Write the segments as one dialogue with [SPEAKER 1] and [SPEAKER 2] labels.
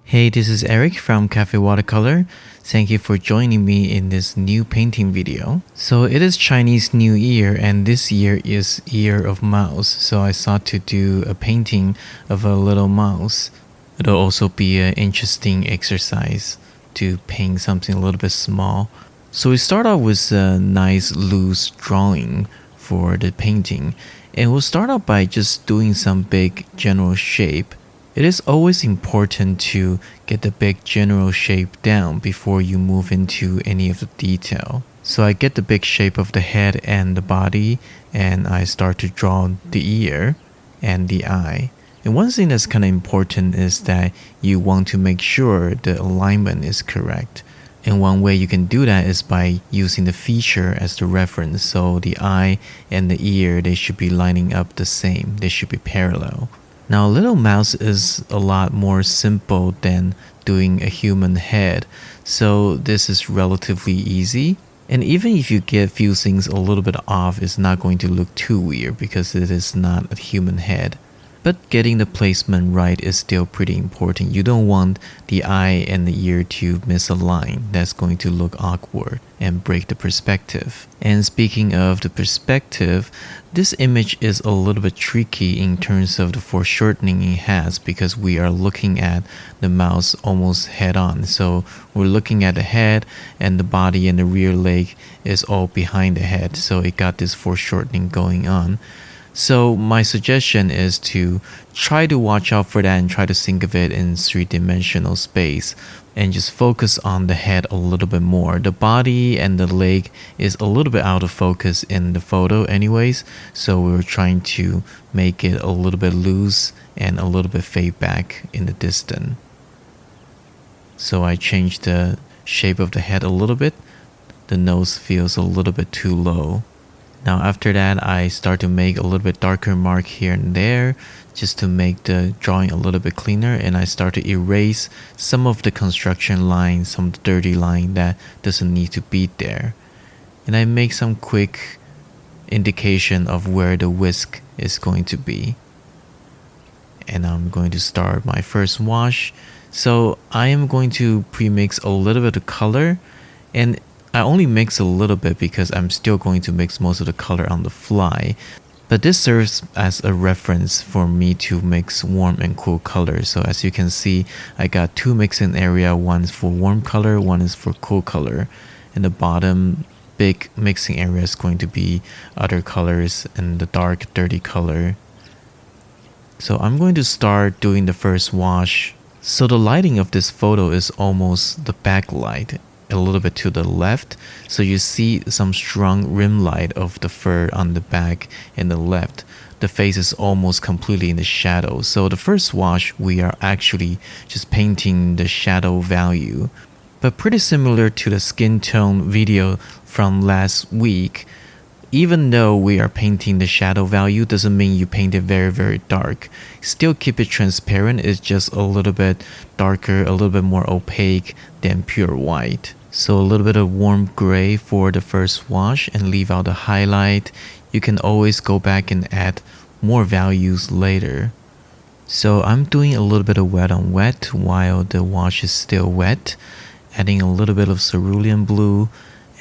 [SPEAKER 1] Hey, this is Eric from Cafe Watercolor. Thank you for joining me in this new painting video. So it is Chinese New Year and this year is Year of Mouse. So I thought to do a painting of a little mouse. It'll also be an interesting exercise to paint something a little bit small. So we start out with a nice loose drawing for the painting. And we'll start out by just doing some big general shape. It is always important to get the big general shape down before you move into any of the detail. So I get the big shape of the head and the body, and I start to draw the ear and the eye. And one thing that's kind of important is that you want to make sure the alignment is correct. And one way you can do that is by using the feature as the reference. So the eye and the ear, they should be lining up the same. They should be parallel. Now, a little mouse is a lot more simple than doing a human head, so this is relatively easy. And even if you get a few things a little bit off, it's not going to look too weird because it is not a human head. But getting the placement right is still pretty important. You don't want the eye and the ear to misalign. That's going to look awkward and break the perspective. And speaking of the perspective, this image is a little bit tricky in terms of the foreshortening it has because we are looking at the mouse almost head on. So we're looking at the head and the body and the rear leg is all behind the head. So it got this foreshortening going on. So my suggestion is to try to watch out for that and try to think of it in three-dimensional space and just focus on the head a little bit more. The body and the leg is a little bit out of focus in the photo anyways, so we're trying to make it a little bit loose and a little bit fade back in the distance. So I changed the shape of the head a little bit. The nose feels a little bit too low. Now after that, I start to make a little bit darker mark here and there just to make the drawing a little bit cleaner, and I start to erase some of the construction lines, some of the dirty line that doesn't need to be there. And I make some quick indication of where the whisk is going to be. And I'm going to start my first wash. So I am going to pre-mix a little bit of color, and I only mix a little bit because I'm still going to mix most of the color on the fly. But this serves as a reference for me to mix warm and cool colors. So as you can see, I got two mixing area. One is for warm color, one is for cool color. And the bottom big mixing area is going to be other colors and the dark dirty color. So I'm going to start doing the first wash. So the lighting of this photo is almost the backlight, a little bit to the left, so you see some strong rim light of the fur on the back and the left. The face is almost completely in the shadow. So the first wash, we are actually just painting the shadow value, but pretty similar to the skin tone video from last week. Even though we are painting the shadow value, doesn't mean you paint it very, very dark. Still keep it transparent. It's just a little bit darker, a little bit more opaque than pure white. So a little bit of warm gray for the first wash and leave out the highlight. You can always go back and add more values later. So I'm doing a little bit of wet on wet while the wash is still wet, adding a little bit of cerulean blue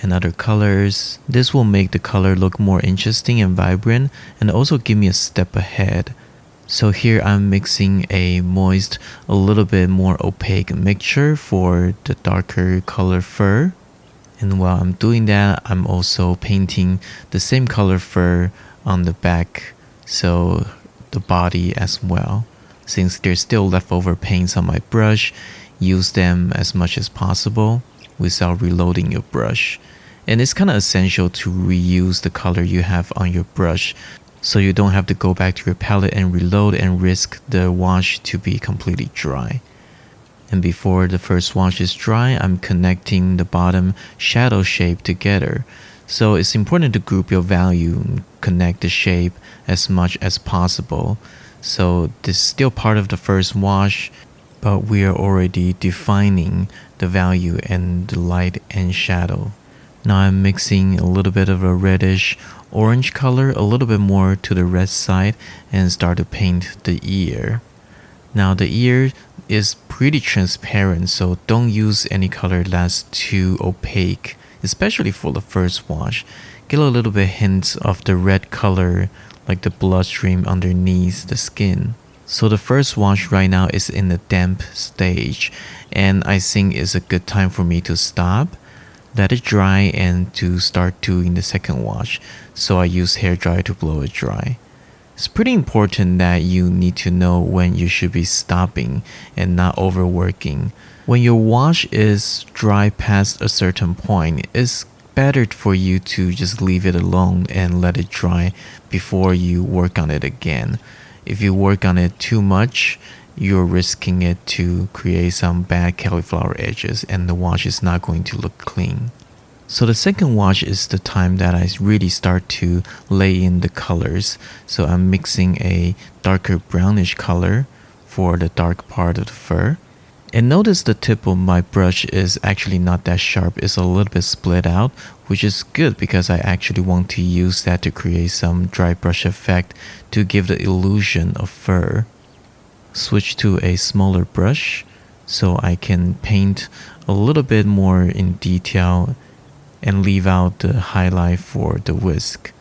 [SPEAKER 1] and other colors. This will make the color look more interesting and vibrant and also give me a step ahead. So here I'm mixing a moist, a little bit more opaque mixture for the darker color fur. And while I'm doing that, I'm also painting the same color fur on the back, so the body as well. Since there's still leftover paints on my brush, use them as much as possible without reloading your brush. And it's kind of essential to reuse the color you have on your brush, so you don't have to go back to your palette and reload and risk the wash to be completely dry. And before the first wash is dry, I'm connecting the bottom shadow shape together. So it's important to group your value, connect the shape as much as possible. So this is still part of the first wash, but we are already defining the value and the light and shadow. Now I'm mixing a little bit of a reddish orange color, a little bit more to the red side, and start to paint the ear. Now the ear is pretty transparent, so don't use any color that's too opaque, especially for the first wash. Get a little bit hints of the red color, like the bloodstream underneath the skin. So the first wash right now is in the damp stage, and I think it's a good time for me to stop, let it dry, and to start doing the second wash. So I use hair dryer to blow it dry. It's pretty important that you need to know when you should be stopping and not overworking. When your wash is dry past a certain point, it's better for you to just leave it alone and let it dry before you work on it again. If you work on it too much, you're risking it to create some bad cauliflower edges and the wash is not going to look clean. So the second wash is the time that I really start to lay in the colors. So I'm mixing a darker brownish color for the dark part of the fur. And notice the tip of my brush is actually not that sharp. It's a little bit split out, which is good because I actually want to use that to create some dry brush effect to give the illusion of fur. Switch to a smaller brush so I can paint a little bit more in detail and leave out the highlight for the whisk.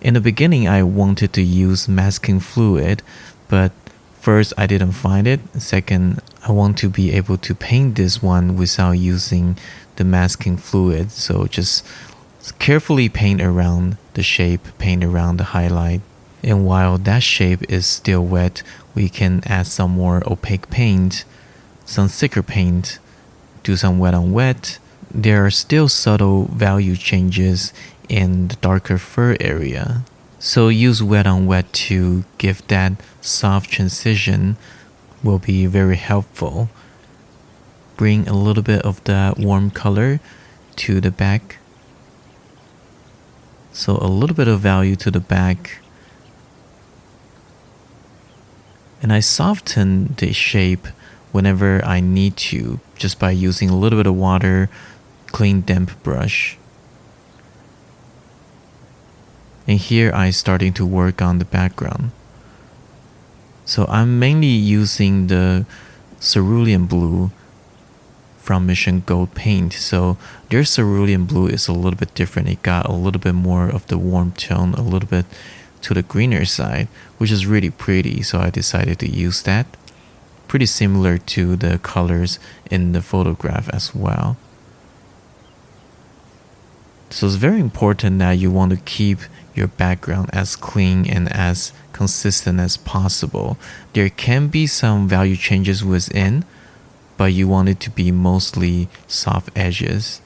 [SPEAKER 1] In the beginning, I wanted to use masking fluid, but first, I didn't find it. Second, I want to be able to paint this one without using the masking fluid. So just carefully paint around the shape, paint around the highlight. And while that shape is still wet, we can add some more opaque paint, some thicker paint, do some wet on wet. There are still subtle value changes in the darker fur area. So use wet on wet to give that soft transition will be very helpful. Bring a little bit of that warm color to the back. So a little bit of value to the back. And I soften the shape whenever I need to, just by using a little bit of water, clean damp brush. And here I'm starting to work on the background. So I'm mainly using the cerulean blue from Mission Gold Paint. So their cerulean blue is a little bit different. It got a little bit more of the warm tone, a little bit to the greener side, which is really pretty. So I decided to use that. Pretty similar to the colors in the photograph as well. So it's very important that you want to keep your background as clean and as consistent as possible. There can be some value changes within, but you want it to be mostly soft edges.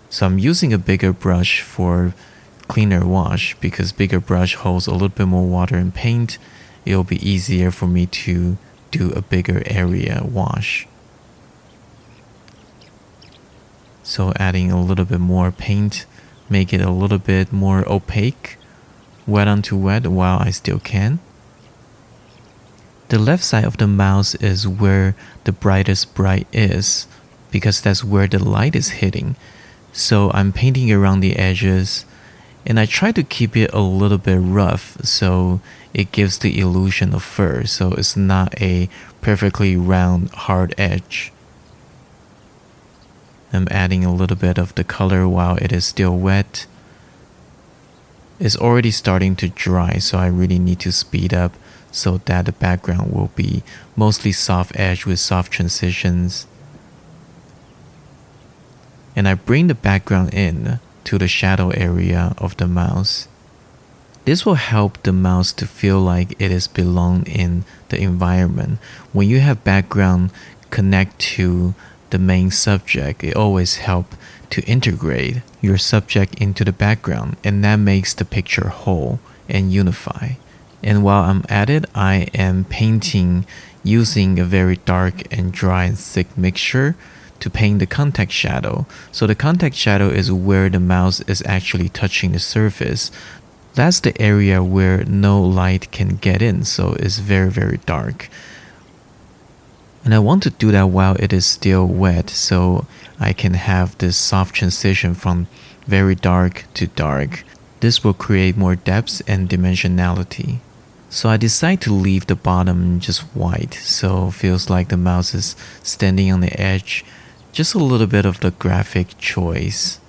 [SPEAKER 1] So I'm using a bigger brush for cleaner wash because bigger brush holds a little bit more water and paint. It'll be easier for me to do a bigger area wash. So adding a little bit more paint, make it a little bit more opaque, wet onto wet while I still can. The left side of the mouse is where the brightest bright is because that's where the light is hitting. So I'm painting around the edges and I try to keep it a little bit rough so it gives the illusion of fur, so it's not a perfectly round hard edge. I'm adding a little bit of the color while it is still wet. It's already starting to dry, so I really need to speed up so that the background will be mostly soft edge with soft transitions. And I bring the background in to the shadow area of the mouse. This will help the mouse to feel like it is belong in the environment. When you have background connect to the main subject, it always helps to integrate your subject into the background, and that makes the picture whole and unify. And while I'm at it, I am painting using a very dark and dry and thick mixture to paint the contact shadow. So the contact shadow is where the mouse is actually touching the surface. That's the area where no light can get in, so it's very, very dark. And I want to do that while it is still wet, so I can have this soft transition from very dark to dark. This will create more depth and dimensionality. So I decide to leave the bottom just white, so it feels like the mouse is standing on the edge. Just a little bit of the graphic choice.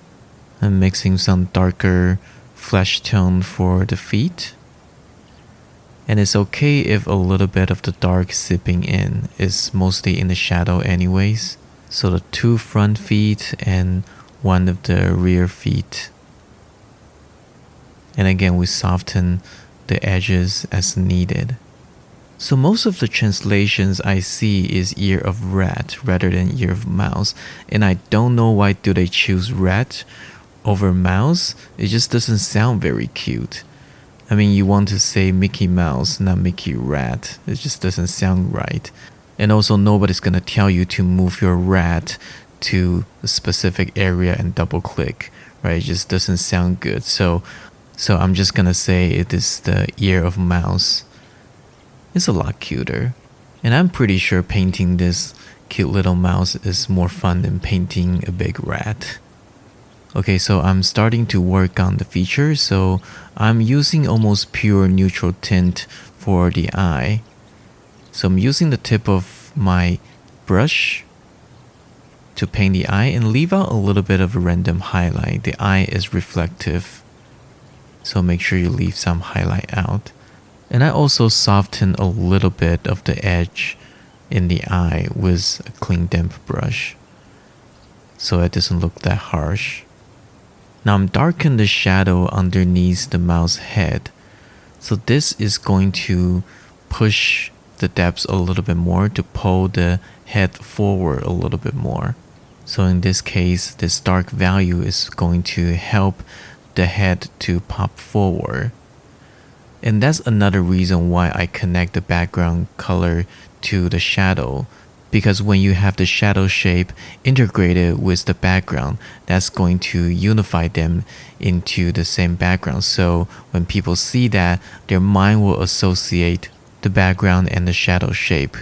[SPEAKER 1] I'm mixing some darker flesh tone for the feet. And it's okay if a little bit of the dark seeping in. It's mostly in the shadow anyways. So the 2 front feet and 1 of the rear feet. And again, we soften the edges as needed. So most of the translations I see is ear of rat rather than ear of mouse. And I don't know why do they choose rat over mouse. It just doesn't sound very cute. I mean, you want to say Mickey Mouse, not Mickey Rat. It just doesn't sound right. And also nobody's gonna tell you to move your rat to a specific area and double click, right? It just doesn't sound good. So I'm just gonna say it is the ear of mouse. It's a lot cuter. And I'm pretty sure painting this cute little mouse is more fun than painting a big rat. Okay, so I'm starting to work on the features, so I'm using almost pure neutral tint for the eye. So I'm using the tip of my brush to paint the eye and leave out a little bit of a random highlight. The eye is reflective, so make sure you leave some highlight out. And I also soften a little bit of the edge in the eye with a clean damp brush, so it doesn't look that harsh. Now I'm darkening the shadow underneath the mouse head. So this is going to push the depths a little bit more to pull the head forward a little bit more. So in this case, this dark value is going to help the head to pop forward. And that's another reason why I connect the background color to the shadow. Because when you have the shadow shape integrated with the background, that's going to unify them into the same background. So when people see that, their mind will associate the background and the shadow shape.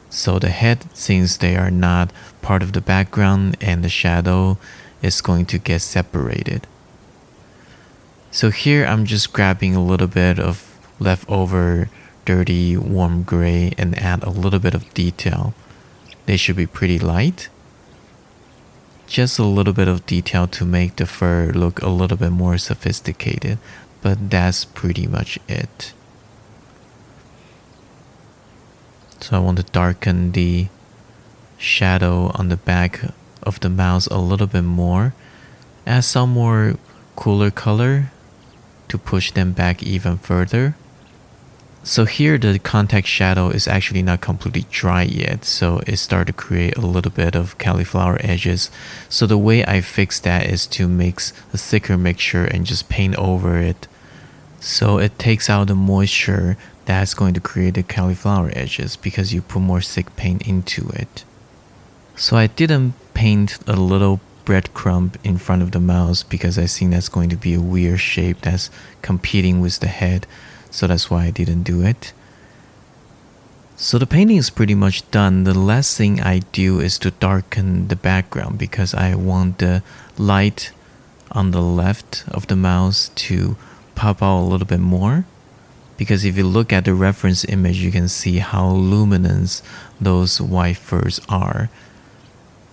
[SPEAKER 1] So the head, since they are not part of the background, and the shadow is going to get separated. So here I'm just grabbing a little bit of leftover dirty warm gray and add a little bit of detail. They should be pretty light. Just a little bit of detail to make the fur look a little bit more sophisticated, but that's pretty much it. So I want to darken the shadow on the back of the mouse a little bit more. Add some more cooler color to push them back even further. So here the contact shadow is actually not completely dry yet, so it started to create a little bit of cauliflower edges. So the way I fix that is to mix a thicker mixture and just paint over it. So it takes out the moisture that's going to create the cauliflower edges because you put more thick paint into it. So I didn't paint a little breadcrumb in front of the mouse because I think that's going to be a weird shape that's competing with the head. So that's why I didn't do it. So the painting is pretty much done. The last thing I do is to darken the background because I want the light on the left of the mouse to pop out a little bit more. Because if you look at the reference image, you can see how luminous those white furs are.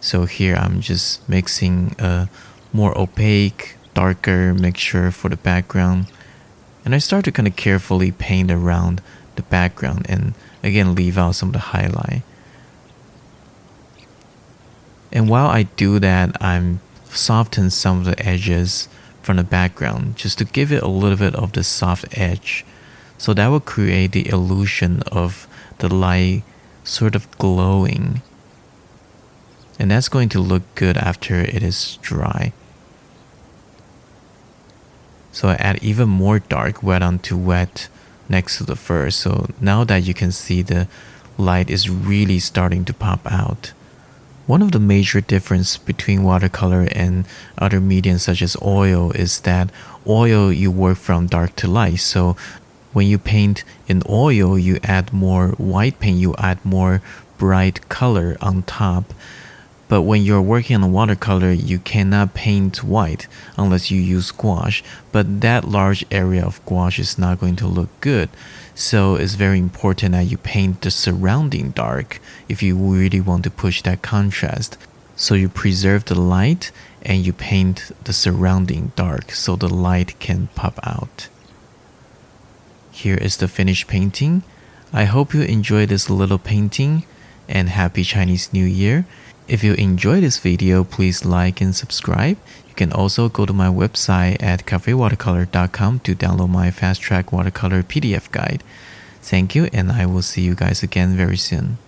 [SPEAKER 1] So here I'm just mixing a more opaque, darker mixture for the background. And I start to kind of carefully paint around the background and again leave out some of the highlight. And while I do that, I'm softening some of the edges from the background just to give it a little bit of the soft edge. So that will create the illusion of the light sort of glowing. And that's going to look good after it is dry. So I add even more dark wet onto wet next to the fur. So now that you can see the light is really starting to pop out. One of the major differences between watercolor and other mediums such as oil is that oil you work from dark to light. So when you paint in oil, you add more white paint, you add more bright color on top. But when you're working on watercolor, you cannot paint white unless you use gouache, but that large area of gouache is not going to look good. So it's very important that you paint the surrounding dark if you really want to push that contrast. So you preserve the light and you paint the surrounding dark so the light can pop out. Here is the finished painting. I hope you enjoyed this little painting, and happy Chinese New Year. If you enjoyed this video, please like and subscribe. You can also go to my website at cafewatercolor.com to download my Fast Track Watercolor PDF guide. Thank you, and I will see you guys again very soon.